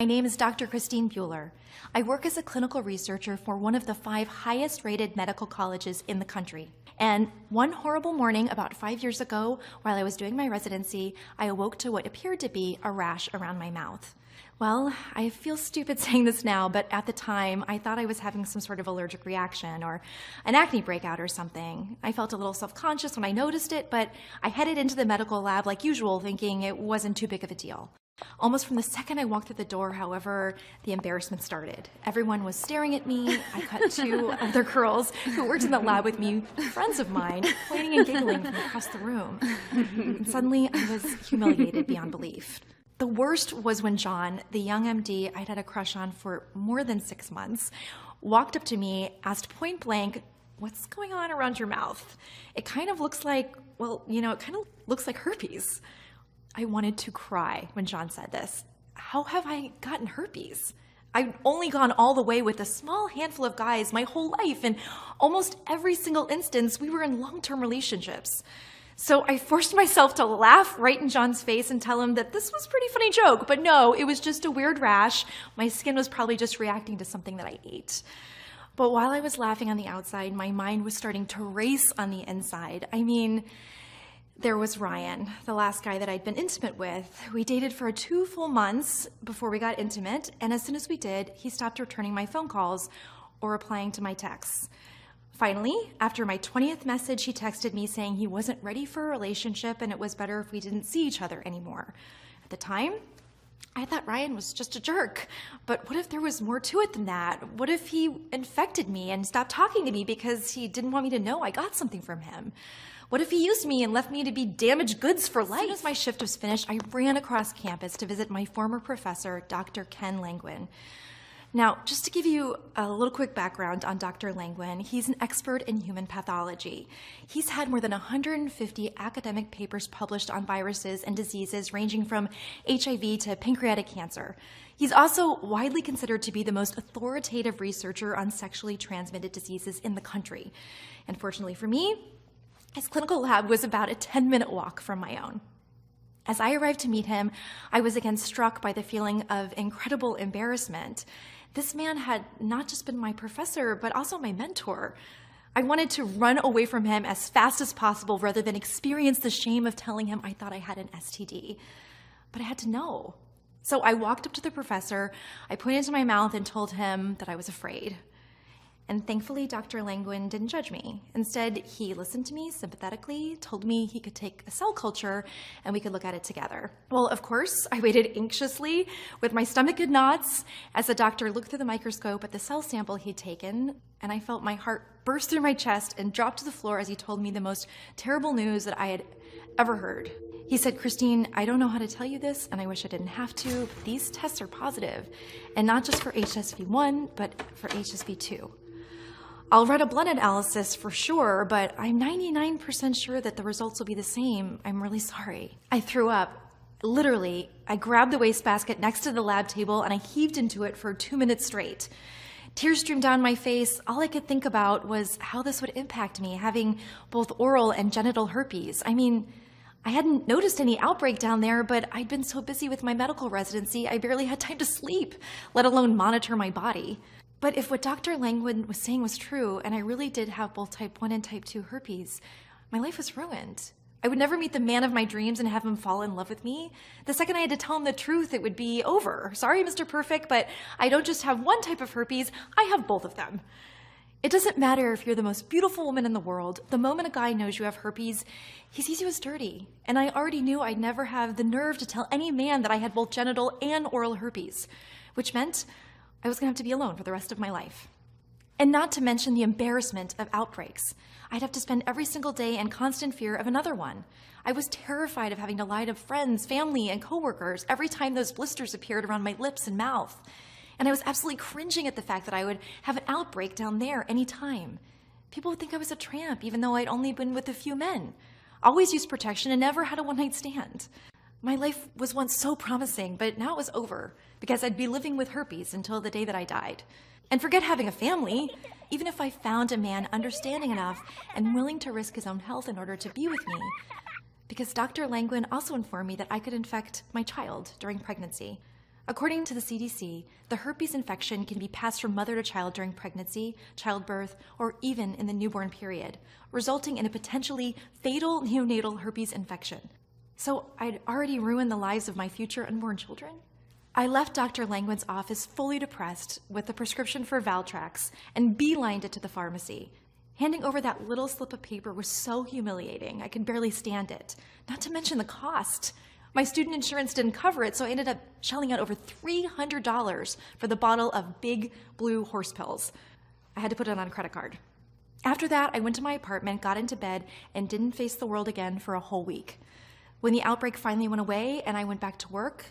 My name is Dr. Christine Buehler. I work as a clinical researcher for one of the 5 highest-rated medical colleges in the country. And one horrible morning about 5 years ago, while I was doing my residency, I awoke to what appeared to be a rash around my mouth. Well, I feel stupid saying this now, but at the time, I thought I was having some sort of allergic reaction or an acne breakout or something. I felt a little self-conscious when I noticed it, but I headed into the medical lab like usual, thinking it wasn't too big of a deal. Almost from the second I walked through the door, however, the embarrassment started. Everyone was staring at me. I cut 2 other girls who worked in the lab with me, friends of mine, pointing and giggling from across the room. And suddenly, I was humiliated beyond belief. The worst was when John, the young MD I'd had a crush on for more than 6 months, walked up to me, asked point blank, "What's going on around your mouth? It kind of looks like, it kind of looks like herpes." I wanted to cry when John said this. How have I gotten herpes? I've only gone all the way with a small handful of guys my whole life, and almost every single instance we were in long-term relationships. So I forced myself to laugh right in John's face and tell him that this was a pretty funny joke, but no, it was just a weird rash. My skin was probably just reacting to something that I ate. But while I was laughing on the outside, my mind was starting to race on the inside. There was Ryan, the last guy that I'd been intimate with. We dated for 2 full months before we got intimate, and as soon as we did, he stopped returning my phone calls or replying to my texts. Finally, after my 20th message, he texted me saying he wasn't ready for a relationship and it was better if we didn't see each other anymore. At the time, I thought Ryan was just a jerk, but what if there was more to it than that? What if he infected me and stopped talking to me because he didn't want me to know I got something from him? What if he used me and left me to be damaged goods for life? As soon as my shift was finished, I ran across campus to visit my former professor, Dr. Kenlenguin. Now, just to give you a little quick background on Dr. Languin, he's an expert in human pathology. He's had more than 150 academic papers published on viruses and diseases ranging from HIV to pancreatic cancer. He's also widely considered to be the most authoritative researcher on sexually transmitted diseases in the country. And fortunately for me, his clinical lab was about a 10-minute walk from my own. As I arrived to meet him, I was again struck by the feeling of incredible embarrassment. This man had not just been my professor, but also my mentor. I wanted to run away from him as fast as possible rather than experience the shame of telling him I thought I had an STD. But I had to know. So I walked up to the professor, I pointed to my mouth and told him that I was afraid. And thankfully, Dr. Languin didn't judge me. Instead, he listened to me sympathetically, told me he could take a cell culture and we could look at it together. Well, of course, I waited anxiously with my stomach in knots as the doctor looked through the microscope at the cell sample he'd taken, and I felt my heart burst through my chest and drop to the floor as he told me the most terrible news that I had ever heard. He said, "Christine, I don't know how to tell you this, and I wish I didn't have to, but these tests are positive, and not just for HSV1, but for HSV2. I'll run a blood analysis for sure, but I'm 99% sure that the results will be the same. I'm really sorry." I threw up. Literally, I grabbed the wastebasket next to the lab table and I heaved into it for 2 minutes straight. Tears streamed down my face. All I could think about was how this would impact me, having both oral and genital herpes. I hadn't noticed any outbreak down there, but I'd been so busy with my medical residency, I barely had time to sleep, let alone monitor my body. But if what Dr. Languin was saying was true, and I really did have both type 1 and type 2 herpes, my life was ruined. I would never meet the man of my dreams and have him fall in love with me. The second I had to tell him the truth, it would be over. Sorry, Mr. Perfect, but I don't just have one type of herpes, I have both of them. It doesn't matter if you're the most beautiful woman in the world. The moment a guy knows you have herpes, he sees you as dirty. And I already knew I'd never have the nerve to tell any man that I had both genital and oral herpes, which meant I was gonna have to be alone for the rest of my life. And not to mention the embarrassment of outbreaks. I'd have to spend every single day in constant fear of another one. I was terrified of having to lie to friends, family, and coworkers every time those blisters appeared around my lips and mouth. And I was absolutely cringing at the fact that I would have an outbreak down there anytime. People would think I was a tramp, even though I'd only been with a few men. Always used protection and never had a one-night stand. My life was once so promising, but now it was over because I'd be living with herpes until the day that I died. And forget having a family. Even if I found a man understanding enough and willing to risk his own health in order to be with me, because Dr. Languin also informed me that I could infect my child during pregnancy. According to the CDC, the herpes infection can be passed from mother to child during pregnancy, childbirth, or even in the newborn period, resulting in a potentially fatal neonatal herpes infection. So I'd already ruined the lives of my future unborn children? I left Dr. Languin's office fully depressed with a prescription for Valtrex and beelined it to the pharmacy. Handing over that little slip of paper was so humiliating, I could barely stand it, not to mention the cost. My student insurance didn't cover it, so I ended up shelling out over $300 for the bottle of big blue horse pills. I had to put it on a credit card. After that, I went to my apartment, got into bed, and didn't face the world again for a whole week. When the outbreak finally went away and I went back to work,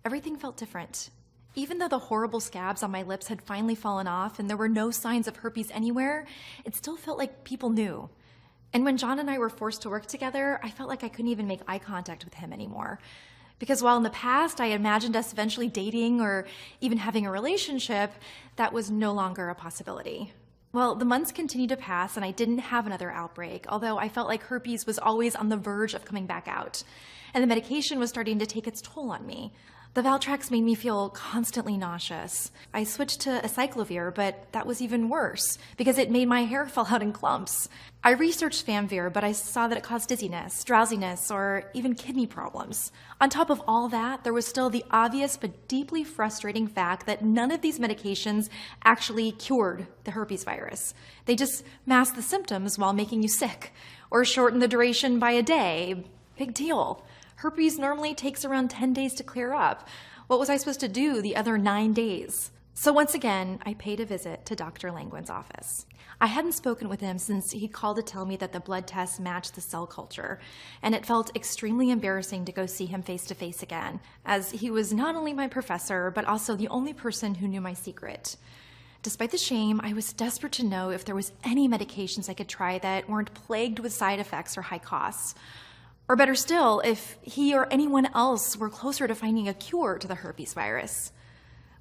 everything felt different. Even though the horrible scabs on my lips had finally fallen off and there were no signs of herpes anywhere, it still felt like people knew. And when John and I were forced to work together, I felt like I couldn't even make eye contact with him anymore. Because while in the past I imagined us eventually dating or even having a relationship, that was no longer a possibility. Well, the months continued to pass and I didn't have another outbreak, although I felt like herpes was always on the verge of coming back out. And the medication was starting to take its toll on me. The Valtrex made me feel constantly nauseous. I switched to acyclovir, but that was even worse because it made my hair fall out in clumps. I researched Famvir, but I saw that it caused dizziness, drowsiness, or even kidney problems. On top of all that, there was still the obvious but deeply frustrating fact that none of these medications actually cured the herpes virus. They just masked the symptoms while making you sick, or shortened the duration by a day. Big deal. Herpes normally takes around 10 days to clear up. What was I supposed to do the other 9 days? So once again, I paid a visit to Dr. Languin's office. I hadn't spoken with him since he called to tell me that the blood tests matched the cell culture, and it felt extremely embarrassing to go see him face to face again, as he was not only my professor, but also the only person who knew my secret. Despite the shame, I was desperate to know if there was any medications I could try that weren't plagued with side effects or high costs. Or better still, if he or anyone else were closer to finding a cure to the herpes virus.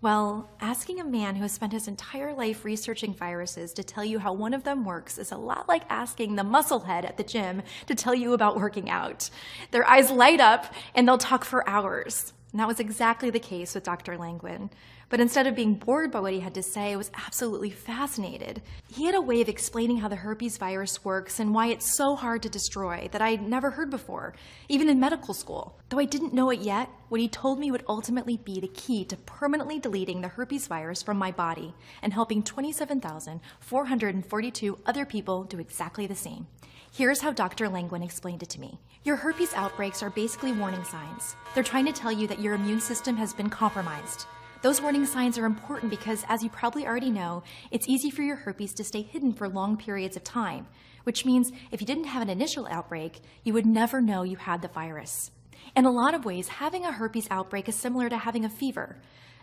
Well, asking a man who has spent his entire life researching viruses to tell you how one of them works is a lot like asking the musclehead at the gym to tell you about working out. Their eyes light up and they'll talk for hours. And that was exactly the case with Dr. Languin. But instead of being bored by what he had to say, I was absolutely fascinated. He had a way of explaining how the herpes virus works and why it's so hard to destroy that I'd never heard before, even in medical school. Though I didn't know it yet, what he told me would ultimately be the key to permanently deleting the herpes virus from my body and helping 27,442 other people do exactly the same. Here's how Dr. Languin explained it to me. Your herpes outbreaks are basically warning signs. They're trying to tell you that your immune system has been compromised. Those warning signs are important because, as you probably already know, it's easy for your herpes to stay hidden for long periods of time, which means if you didn't have an initial outbreak, you would never know you had the virus. In a lot of ways, having a herpes outbreak is similar to having a fever.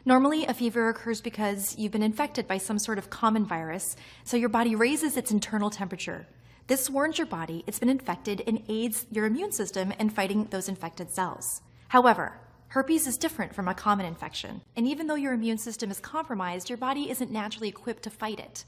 Normally, a fever occurs because you've been infected by some sort of common virus, so your body raises its internal temperature. This warns your body it's been infected and aids your immune system in fighting those infected cells. However, herpes is different from a common infection, and even though your immune system is compromised, your body isn't naturally equipped to fight it.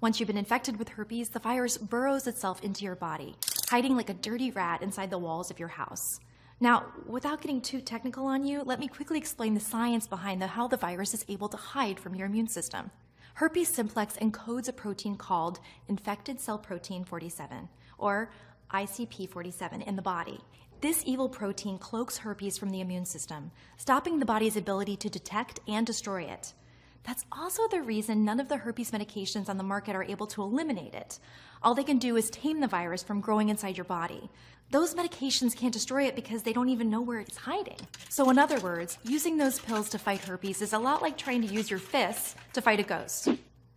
Once you've been infected with herpes, the virus burrows itself into your body, hiding like a dirty rat inside the walls of your house. Now, without getting too technical on you, let me quickly explain the science behind how the virus is able to hide from your immune system. Herpes simplex encodes a protein called infected cell protein 47, or ICP47, in the body. This evil protein cloaks herpes from the immune system, stopping the body's ability to detect and destroy it. That's also the reason none of the herpes medications on the market are able to eliminate it. All they can do is tame the virus from growing inside your body. Those medications can't destroy it because they don't even know where it's hiding. So in other words, using those pills to fight herpes is a lot like trying to use your fists to fight a ghost.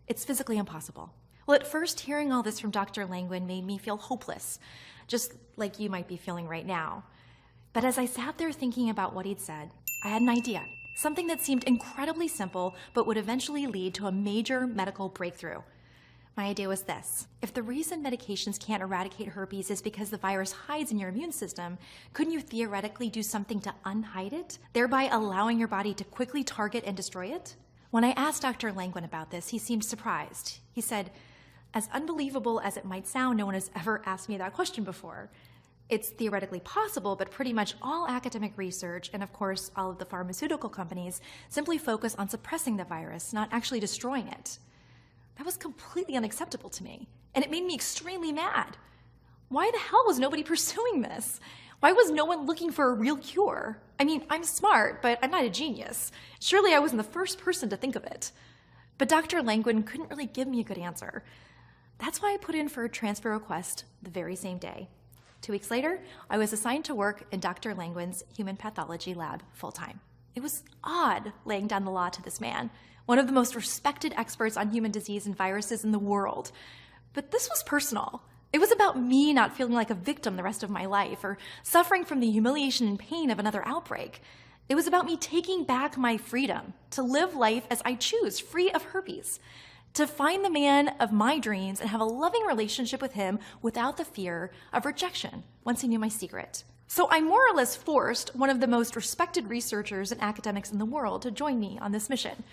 It's physically impossible. Well, at first, hearing all this from Dr. Languin made me feel hopeless, just like you might be feeling right now. But as I sat there thinking about what he'd said, I had an idea. Something that seemed incredibly simple, but would eventually lead to a major medical breakthrough. My idea was this. If the reason medications can't eradicate herpes is because the virus hides in your immune system, couldn't you theoretically do something to unhide it, thereby allowing your body to quickly target and destroy it? When I asked Dr. Languin about this, he seemed surprised. He said, "As unbelievable as it might sound, no one has ever asked me that question before. It's theoretically possible, but pretty much all academic research, and of course all of the pharmaceutical companies, simply focus on suppressing the virus, not actually destroying it. That was completely unacceptable to me, and it made me extremely mad. Why the hell was nobody pursuing this? Why was no one looking for a real cure? I mean, I'm smart, but I'm not a genius. Surely I wasn't the first person to think of it. But Dr. Languin couldn't really give me a good answer. That's why I put in for a transfer request the very same day. 2 weeks later, I was assigned to work in Dr. Languin's human pathology lab full-time. It was odd laying down the law to this man, one of the most respected experts on human disease and viruses in the world. But this was personal. It was about me not feeling like a victim the rest of my life or suffering from the humiliation and pain of another outbreak. It was about me taking back my freedom to live life as I choose, free of herpes, to find the man of my dreams and have a loving relationship with him without the fear of rejection once he knew my secret. So I more or less forced one of the most respected researchers and academics in the world to join me on this mission.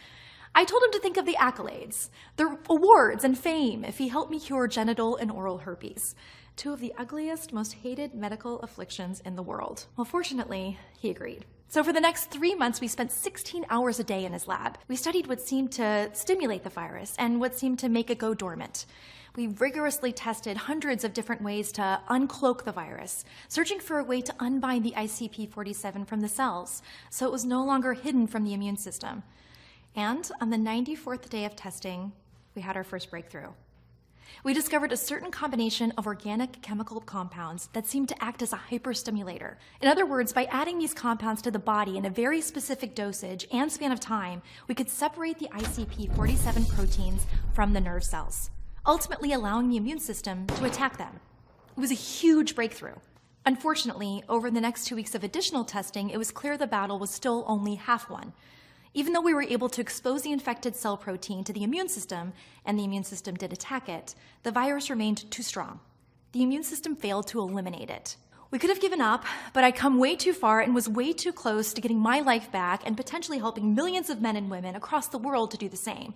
I told him to think of the accolades, the awards and fame if he helped me cure genital and oral herpes, two of the ugliest, most hated medical afflictions in the world. Well, fortunately, he agreed. So for the next 3 months, we spent 16 hours a day in his lab. We studied what seemed to stimulate the virus and what seemed to make it go dormant. We rigorously tested hundreds of different ways to uncloak the virus, searching for a way to unbind the ICP47 from the cells so it was no longer hidden from the immune system. And on the 94th day of testing, we had our first breakthrough. We discovered a certain combination of organic chemical compounds that seemed to act as a hyperstimulator. In other words, by adding these compounds to the body in a very specific dosage and span of time, we could separate the ICP47 proteins from the nerve cells, ultimately allowing the immune system to attack them. It was a huge breakthrough. Unfortunately, over the next 2 weeks of additional testing, it was clear the battle was still only half won. Even though we were able to expose the infected cell protein to the immune system, and the immune system did attack it, the virus remained too strong. The immune system failed to eliminate it. We could have given up, but I'd come way too far and was way too close to getting my life back and potentially helping millions of men and women across the world to do the same.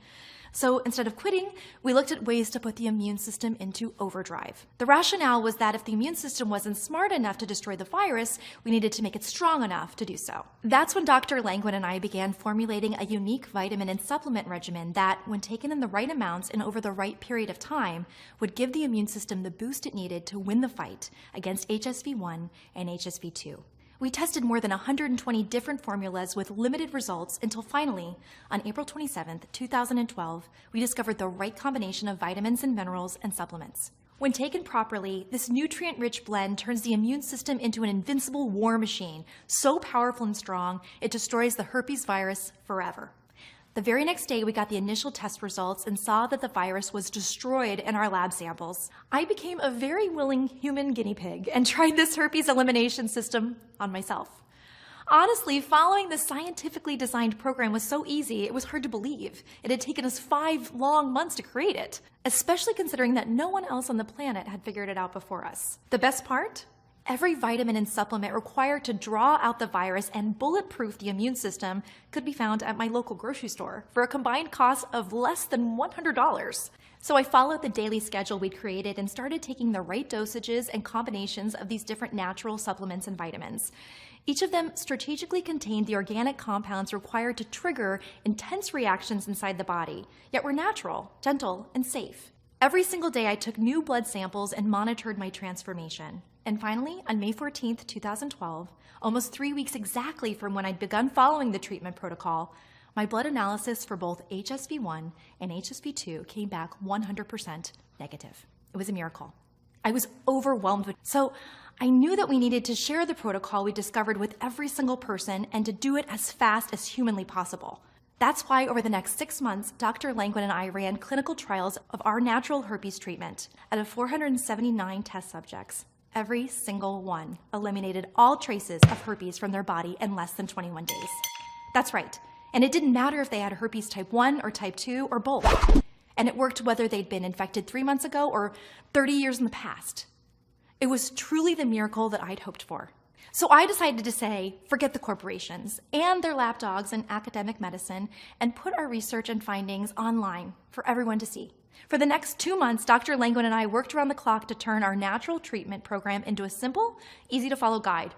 So instead of quitting, we looked at ways to put the immune system into overdrive. The rationale was that if the immune system wasn't smart enough to destroy the virus, we needed to make it strong enough to do so. That's when Dr. Languin and I began formulating a unique vitamin and supplement regimen that, when taken in the right amounts and over the right period of time, would give the immune system the boost it needed to win the fight against HSV1 and HSV2. We tested more than 120 different formulas with limited results until finally, on April 27, 2012, we discovered the right combination of vitamins and minerals and supplements. When taken properly, this nutrient-rich blend turns the immune system into an invincible war machine, so powerful and strong, it destroys the herpes virus forever. The very next day, we got the initial test results and saw that the virus was destroyed in our lab samples. I became a very willing human guinea pig and tried this herpes elimination system on myself. Honestly, following this scientifically designed program was so easy, it was hard to believe. It had taken us 5 long months to create it, especially considering that no one else on the planet had figured it out before us. The best part? Every vitamin and supplement required to draw out the virus and bulletproof the immune system could be found at my local grocery store for a combined cost of less than $100. So I followed the daily schedule we'd created and started taking the right dosages and combinations of these different natural supplements and vitamins. Each of them strategically contained the organic compounds required to trigger intense reactions inside the body, yet were natural, gentle, and safe. Every single day I took new blood samples and monitored my transformation. And finally, on May 14, 2012, almost 3 weeks exactly from when I'd begun following the treatment protocol, my blood analysis for both HSV1 and HSV2 came back 100% negative. It was a miracle. I was overwhelmed. So I knew that we needed to share the protocol we discovered with every single person and to do it as fast as humanly possible. That's why over the next 6 months, Dr. Languin and I ran clinical trials of our natural herpes treatment out of 479 test subjects. Every single one eliminated all traces of herpes from their body in less than 21 days. That's right. And it didn't matter if they had herpes type 1 or type 2 or both. And it worked whether they'd been infected 3 months ago or 30 years in the past. It was truly the miracle that I'd hoped for. So I decided to say, forget the corporations and their lapdogs in academic medicine and put our research and findings online for everyone to see. For the next 2 months, Dr. Languin and I worked around the clock to turn our natural treatment program into a simple, easy-to-follow guide.